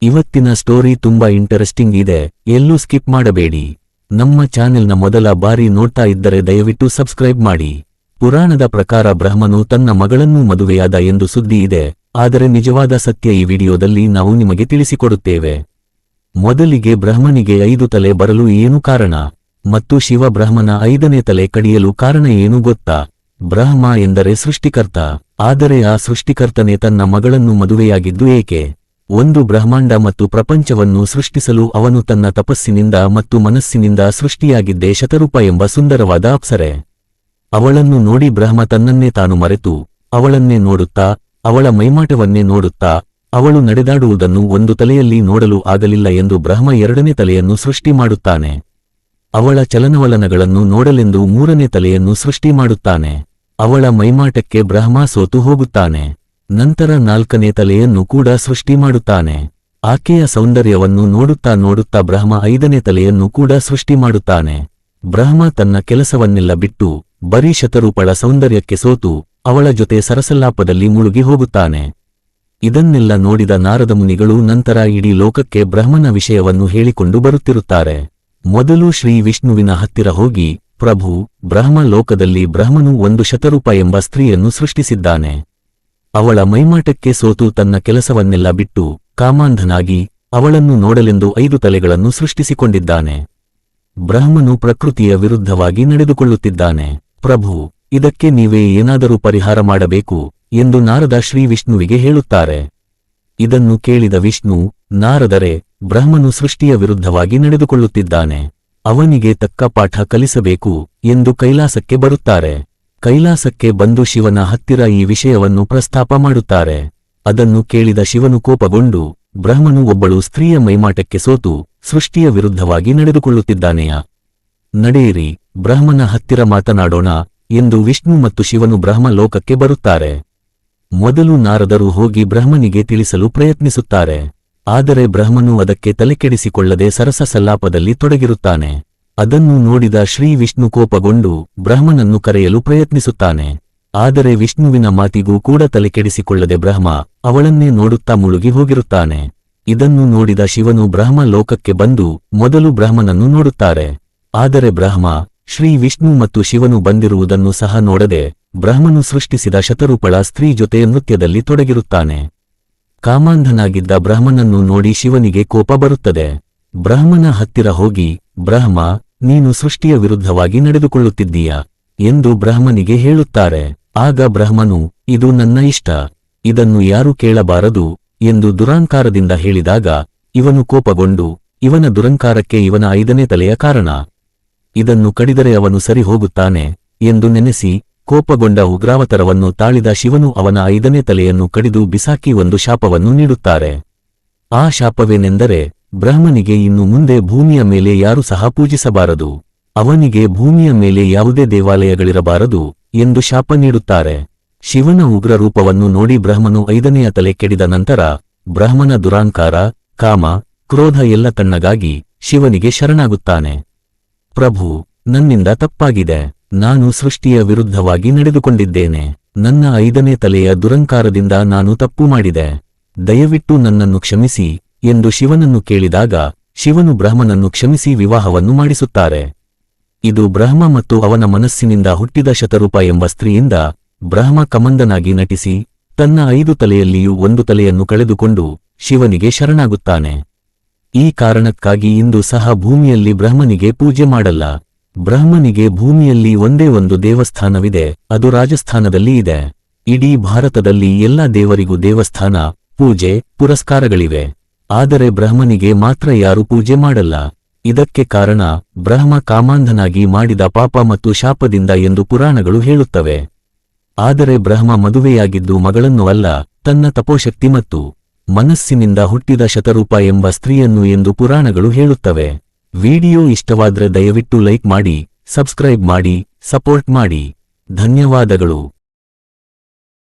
ಇವತ್ತಿನ ಸ್ಟೋರಿ ತುಂಬಾ ಇಂಟರೆಸ್ಟಿಂಗ್ ಇದೆ, ಎಲ್ಲೂ ಸ್ಕಿಪ್ ಮಾಡಬೇಡಿ. ನಮ್ಮ ಚಾನೆಲ್ನ ಮೊದಲ ಬಾರಿ ನೋಡ್ತಾ ಇದ್ದರೆ ದಯವಿಟ್ಟು ಸಬ್ಸ್ಕ್ರೈಬ್ ಮಾಡಿ. ಪುರಾಣದ ಪ್ರಕಾರ ಬ್ರಹ್ಮನು ತನ್ನ ಮಗಳನ್ನು ಮದುವೆಯಾದ ಎಂದು ಸುದ್ದಿ ಇದೆ, ಆದರೆ ನಿಜವಾದ ಸತ್ಯ ಈ ವಿಡಿಯೋದಲ್ಲಿ ನಾವು ನಿಮಗೆ ತಿಳಿಸಿಕೊಡುತ್ತೇವೆ. ಮೊದಲಿಗೆ ಬ್ರಹ್ಮನಿಗೆ 5 ತಲೆ ಬರಲು ಏನು ಕಾರಣ, ಮತ್ತು ಶಿವ ಬ್ರಹ್ಮನ 5ನೇ ತಲೆ ಕಡಿಯಲು ಕಾರಣ ಏನು ಗೊತ್ತಾ? ಬ್ರಹ್ಮ ಎಂದರೆ ಸೃಷ್ಟಿಕರ್ತ, ಆದರೆ ಆ ಸೃಷ್ಟಿಕರ್ತನೇ ತನ್ನ ಮಗಳನ್ನು ಮದುವೆಯಾಗಿದ್ದು ಏಕೆ? ಒಂದು ಬ್ರಹ್ಮಾಂಡ ಮತ್ತು ಪ್ರಪಂಚವನ್ನು ಸೃಷ್ಟಿಸಲು ಅವನು ತನ್ನ ತಪಸ್ಸಿನಿಂದ ಮತ್ತು ಮನಸ್ಸಿನಿಂದ ಸೃಷ್ಟಿಯಾಗಿದ್ದೇ ಶತರೂಪ ಎಂಬ ಸುಂದರವಾದ ಅಪ್ಸರೆ. ಅವಳನ್ನು ನೋಡಿ ಬ್ರಹ್ಮ ತನ್ನನ್ನೇ ತಾನು ಮರೆತು ಅವಳನ್ನೇ ನೋಡುತ್ತಾ, ಅವಳ ಮೈಮಾಟವನ್ನೇ ನೋಡುತ್ತಾ, ಅವಳು ನಡೆದಾಡುವುದನ್ನು ಒಂದು ತಲೆಯಲ್ಲಿ ನೋಡಲು ಆಗಲಿಲ್ಲ ಎಂದು ಬ್ರಹ್ಮ 2ನೇ ತಲೆಯನ್ನು ಸೃಷ್ಟಿ ಮಾಡುತ್ತಾನೆ. ಅವಳ ಚಲನವಲನಗಳನ್ನು ನೋಡಲೆಂದು 3ನೇ ತಲೆಯನ್ನು ಸೃಷ್ಟಿ ಮಾಡುತ್ತಾನೆ. ಅವಳ ಮೈಮಾಟಕ್ಕೆ ಬ್ರಹ್ಮ ಸೋತು ಹೋಗುತ್ತಾನೆ. ನಂತರ 4ನೇ ತಲೆಯನ್ನು ಕೂಡ ಸೃಷ್ಟಿ ಮಾಡುತ್ತಾನೆ. ಆಕೆಯ ಸೌಂದರ್ಯವನ್ನು ನೋಡುತ್ತಾ ನೋಡುತ್ತಾ ಬ್ರಹ್ಮ 5ನೇ ತಲೆಯನ್ನು ಕೂಡ ಸೃಷ್ಟಿ ಮಾಡುತ್ತಾನೆ. ಬ್ರಹ್ಮ ತನ್ನ ಕೆಲಸವನ್ನೆಲ್ಲ ಬಿಟ್ಟು ಬರೀ ಶತರೂಪಳ ಸೌಂದರ್ಯಕ್ಕೆ ಸೋತು ಅವಳ ಜೊತೆ ಸರಸಲ್ಲಾಪದಲ್ಲಿ ಮುಳುಗಿ ಹೋಗುತ್ತಾನೆ. ಇದನ್ನೆಲ್ಲ ನೋಡಿದ ನಾರದ ಮುನಿಗಳು ನಂತರ ಇಡೀ ಲೋಕಕ್ಕೆ ಬ್ರಹ್ಮನ ವಿಷಯವನ್ನು ಹೇಳಿಕೊಂಡು ಬರುತ್ತಿರುತ್ತಾರೆ. ಮೊದಲು ಶ್ರೀ ವಿಷ್ಣುವಿನ ಹತ್ತಿರ ಹೋಗಿ, ಪ್ರಭು, ಬ್ರಹ್ಮ ಲೋಕದಲ್ಲಿ ಬ್ರಹ್ಮನು ಒಂದು ಶತರೂಪ ಎಂಬ ಸ್ತ್ರೀಯನ್ನು ಸೃಷ್ಟಿಸಿದ್ದಾನೆ. ಅವಳ ಮೈಮಾಟಕ್ಕೆ ಸೋತು ತನ್ನ ಕೆಲಸವನ್ನೆಲ್ಲ ಬಿಟ್ಟು ಕಾಮಾಂಧನಾಗಿ ಅವಳನ್ನು ನೋಡಲೆಂದು 5 ತಲೆಗಳನ್ನು ಸೃಷ್ಟಿಸಿಕೊಂಡಿದ್ದಾನೆ. ಬ್ರಹ್ಮನು ಪ್ರಕೃತಿಯ ವಿರುದ್ಧವಾಗಿ ನಡೆದುಕೊಳ್ಳುತ್ತಿದ್ದಾನೆ. ಪ್ರಭು, ಇದಕ್ಕೆ ನೀವೇ ಏನಾದರೂ ಪರಿಹಾರ ಮಾಡಬೇಕು ಎಂದು ನಾರದ ಶ್ರೀ ವಿಷ್ಣುವಿಗೆ ಹೇಳುತ್ತಾರೆ. ಇದನ್ನು ಕೇಳಿದ ವಿಷ್ಣು, ನಾರದರೆ, ಬ್ರಹ್ಮನು ಸೃಷ್ಟಿಯ ವಿರುದ್ಧವಾಗಿ ನಡೆದುಕೊಳ್ಳುತ್ತಿದ್ದಾನೆ, ಅವನಿಗೆ ತಕ್ಕ ಪಾಠ ಕಲಿಸಬೇಕು ಎಂದು ಕೈಲಾಸಕ್ಕೆ ಬರುತ್ತಾರೆ. ಕೈಲಾಸಕ್ಕೆ ಬಂದು ಶಿವನ ಹತ್ತಿರ ಈ ವಿಷಯವನ್ನು ಪ್ರಸ್ತಾಪ ಮಾಡುತ್ತಾರೆ. ಅದನ್ನು ಕೇಳಿದ ಶಿವನು ಕೋಪಗೊಂಡು, ಬ್ರಹ್ಮನು ಒಬ್ಬಳು ಸ್ತ್ರೀಯ ಮೈಮಾಟಕ್ಕೆ ಸೋತು ಸೃಷ್ಟಿಯ ವಿರುದ್ಧವಾಗಿ ನಡೆದುಕೊಳ್ಳುತ್ತಿದ್ದಾನೆಯಾ? ನಡೆಯಿರಿ, ಬ್ರಹ್ಮನ ಹತ್ತಿರ ಮಾತನಾಡೋಣ ಎಂದು ವಿಷ್ಣು ಮತ್ತು ಶಿವನು ಬ್ರಹ್ಮ ಲೋಕಕ್ಕೆ ಬರುತ್ತಾರೆ. ಮೊದಲು ನಾರದರು ಹೋಗಿ ಬ್ರಹ್ಮನಿಗೆ ತಿಳಿಸಲು ಪ್ರಯತ್ನಿಸುತ್ತಾರೆ. ಆದರೆ ಬ್ರಹ್ಮನು ಅದಕ್ಕೆ ತಲೆಕೆಡಿಸಿಕೊಳ್ಳದೆ ಸರಸ ಸಲ್ಲಾಪದಲ್ಲಿ ತೊಡಗಿರುತ್ತಾನೆ. ಅದನ್ನು ನೋಡಿದ ಶ್ರೀ ವಿಷ್ಣು ಕೋಪಗೊಂಡು ಬ್ರಹ್ಮನನ್ನು ಕರೆಯಲು ಪ್ರಯತ್ನಿಸುತ್ತಾನೆ. ಆದರೆ ವಿಷ್ಣುವಿನ ಮಾತಿಗೂ ಕೂಡ ತಲೆಕೆಡಿಸಿಕೊಳ್ಳದೆ ಬ್ರಹ್ಮ ಅವಳನ್ನೇ ನೋಡುತ್ತಾ ಮುಳುಗಿ ಹೋಗಿರುತ್ತಾನೆ. ಇದನ್ನು ನೋಡಿದ ಶಿವನು ಬ್ರಹ್ಮ ಲೋಕಕ್ಕೆ ಬಂದು ಮೊದಲು ಬ್ರಹ್ಮನನ್ನು ನೋಡುತ್ತಾರೆ. ಆದರೆ ಬ್ರಹ್ಮ, ಶ್ರೀ ವಿಷ್ಣು ಮತ್ತು ಶಿವನು ಬಂದಿರುವುದನ್ನು ಸಹ ನೋಡದೆ ಬ್ರಹ್ಮನು ಸೃಷ್ಟಿಸಿದ ಶತರೂಪಳ ಸ್ತ್ರೀ ಜೊತೆ ನೃತ್ಯದಲ್ಲಿ ತೊಡಗಿರುತ್ತಾನೆ. ಕಾಮಾಂಧನಾಗಿದ್ದ ಬ್ರಹ್ಮನನ್ನು ನೋಡಿ ಶಿವನಿಗೆ ಕೋಪ ಬರುತ್ತದೆ. ಬ್ರಹ್ಮನ ಹತ್ತಿರ ಹೋಗಿ, ಬ್ರಹ್ಮ, ನೀನು ಸೃಷ್ಟಿಯ ವಿರುದ್ಧವಾಗಿ ನಡೆದುಕೊಳ್ಳುತ್ತಿದ್ದೀಯಾ ಎಂದು ಬ್ರಹ್ಮನಿಗೆ ಹೇಳುತ್ತಾರೆ. ಆಗ ಬ್ರಹ್ಮನು, ಇದು ನನ್ನ ಇಷ್ಟ, ಇದನ್ನು ಯಾರೂ ಕೇಳಬಾರದು ಎಂದು ದುರಹಂಕಾರದಿಂದ ಹೇಳಿದಾಗ ಇವನು ಕೋಪಗೊಂಡು, ಇವನ ದುರಂಕಾರಕ್ಕೆ ಇವನ 5ನೇ ತಲೆಯ ಕಾರಣ, ಇದನ್ನು ಕಡಿದರೆ ಅವನು ಸರಿ ಹೋಗುತ್ತಾನೆ ಎಂದು ನೆನೆಸಿ ಕೋಪಗೊಂಡ ಉಗ್ರಾವತಾರವನ್ನು ತಾಳಿದ ಶಿವನು ಅವನ 5ನೇ ತಲೆಯನ್ನು ಕಡಿದು ಬಿಸಾಕಿ ಒಂದು ಶಾಪವನ್ನು ನೀಡುತ್ತಾರೆ. ಆ ಶಾಪವೇನೆಂದರೆ, ಬ್ರಹ್ಮನಿಗೆ ಇನ್ನು ಮುಂದೆ ಭೂಮಿಯ ಮೇಲೆ ಯಾರೂ ಸಹ ಪೂಜಿಸಬಾರದು, ಅವನಿಗೆ ಭೂಮಿಯ ಮೇಲೆ ಯಾವುದೇ ದೇವಾಲಯಗಳಿರಬಾರದು ಎಂದು ಶಾಪ ನೀಡುತ್ತಾರೆ. ಶಿವನ ಉಗ್ರ ರೂಪವನ್ನು ನೋಡಿ ಬ್ರಹ್ಮನು 5ನೆಯ ತಲೆ ಕೆಡಿದ ನಂತರ ಬ್ರಹ್ಮನ ದುರಾಂಕಾರ, ಕಾಮ, ಕ್ರೋಧ ಎಲ್ಲ ತಣ್ಣಗಾಗಿ ಶಿವನಿಗೆ ಶರಣಾಗುತ್ತಾನೆ. ಪ್ರಭು, ನನ್ನಿಂದ ತಪ್ಪಾಗಿದೆ, ನಾನು ಸೃಷ್ಟಿಯ ವಿರುದ್ಧವಾಗಿ ನಡೆದುಕೊಂಡಿದ್ದೇನೆ, ನನ್ನ 5ನೇ ತಲೆಯ ದುರಂಕಾರದಿಂದ ನಾನು ತಪ್ಪು ಮಾಡಿದೆ, ದಯವಿಟ್ಟು ನನ್ನನ್ನು ಕ್ಷಮಿಸಿ ಎಂದು ಶಿವನನ್ನು ಕೇಳಿದಾಗ ಶಿವನು ಬ್ರಹ್ಮನನ್ನು ಕ್ಷಮಿಸಿ ವಿವಾಹವನ್ನು ಮಾಡಿಸುತ್ತಾರೆ. ಇದು ಬ್ರಹ್ಮ ಮತ್ತು ಅವನ ಮನಸ್ಸಿನಿಂದ ಹುಟ್ಟಿದ ಶತರೂಪ ಎಂಬ ಸ್ತ್ರೀಯಿಂದ ಬ್ರಹ್ಮ ಕಮಂದನಾಗಿ ನಟಿಸಿ ತನ್ನ 5 ತಲೆಯಲ್ಲಿಯೂ 1 ತಲೆಯನ್ನು ಕಳೆದುಕೊಂಡು ಶಿವನಿಗೆ ಶರಣಾಗುತ್ತಾನೆ. ಈ ಕಾರಣಕ್ಕಾಗಿ ಇಂದು ಸಹ ಭೂಮಿಯಲ್ಲಿ ಬ್ರಹ್ಮನಿಗೆ ಪೂಜೆ ಮಾಡಲ್ಲ. ಬ್ರಹ್ಮನಿಗೆ ಭೂಮಿಯಲ್ಲಿ ಒಂದೇ ಒಂದು ದೇವಸ್ಥಾನವಿದೆ, ಅದು ರಾಜಸ್ಥಾನದಲ್ಲಿ ಇದೆ. ಇಡೀ ಭಾರತದಲ್ಲಿ ಎಲ್ಲ ದೇವರಿಗೂ ದೇವಸ್ಥಾನ, ಪೂಜೆ, ಪುರಸ್ಕಾರಗಳಿವೆ. ಆದರೆ ಬ್ರಹ್ಮನಿಗೆ ಮಾತ್ರ ಯಾರೂ ಪೂಜೆ ಮಾಡಲ್ಲ. ಇದಕ್ಕೆ ಕಾರಣ ಬ್ರಹ್ಮ ಕಾಮಾಂಧನಾಗಿ ಮಾಡಿದ ಪಾಪ ಮತ್ತು ಶಾಪದಿಂದ ಎಂದು ಪುರಾಣಗಳು ಹೇಳುತ್ತವೆ. ಆದರೆ ಬ್ರಹ್ಮ ಮದುವೆಯಾಗಿದ್ದು ಮಗಳನ್ನು ಅಲ್ಲ, ತನ್ನ ತಪೋಶಕ್ತಿ ಮತ್ತು ಮನಸ್ಸಿನಿಂದ ಹುಟ್ಟಿದ ಶತರೂಪ ಎಂಬ ಸ್ತ್ರೀಯನ್ನು ಎಂದು ಪುರಾಣಗಳು ಹೇಳುತ್ತವೆ. ವಿಡಿಯೋ ಇಷ್ಟವಾದ್ರೆ ದಯವಿಟ್ಟು ಲೈಕ್ ಮಾಡಿ, ಸಬ್ಸ್ಕ್ರೈಬ್ ಮಾಡಿ, ಸಪೋರ್ಟ್ ಮಾಡಿ. ಧನ್ಯವಾದಗಳು.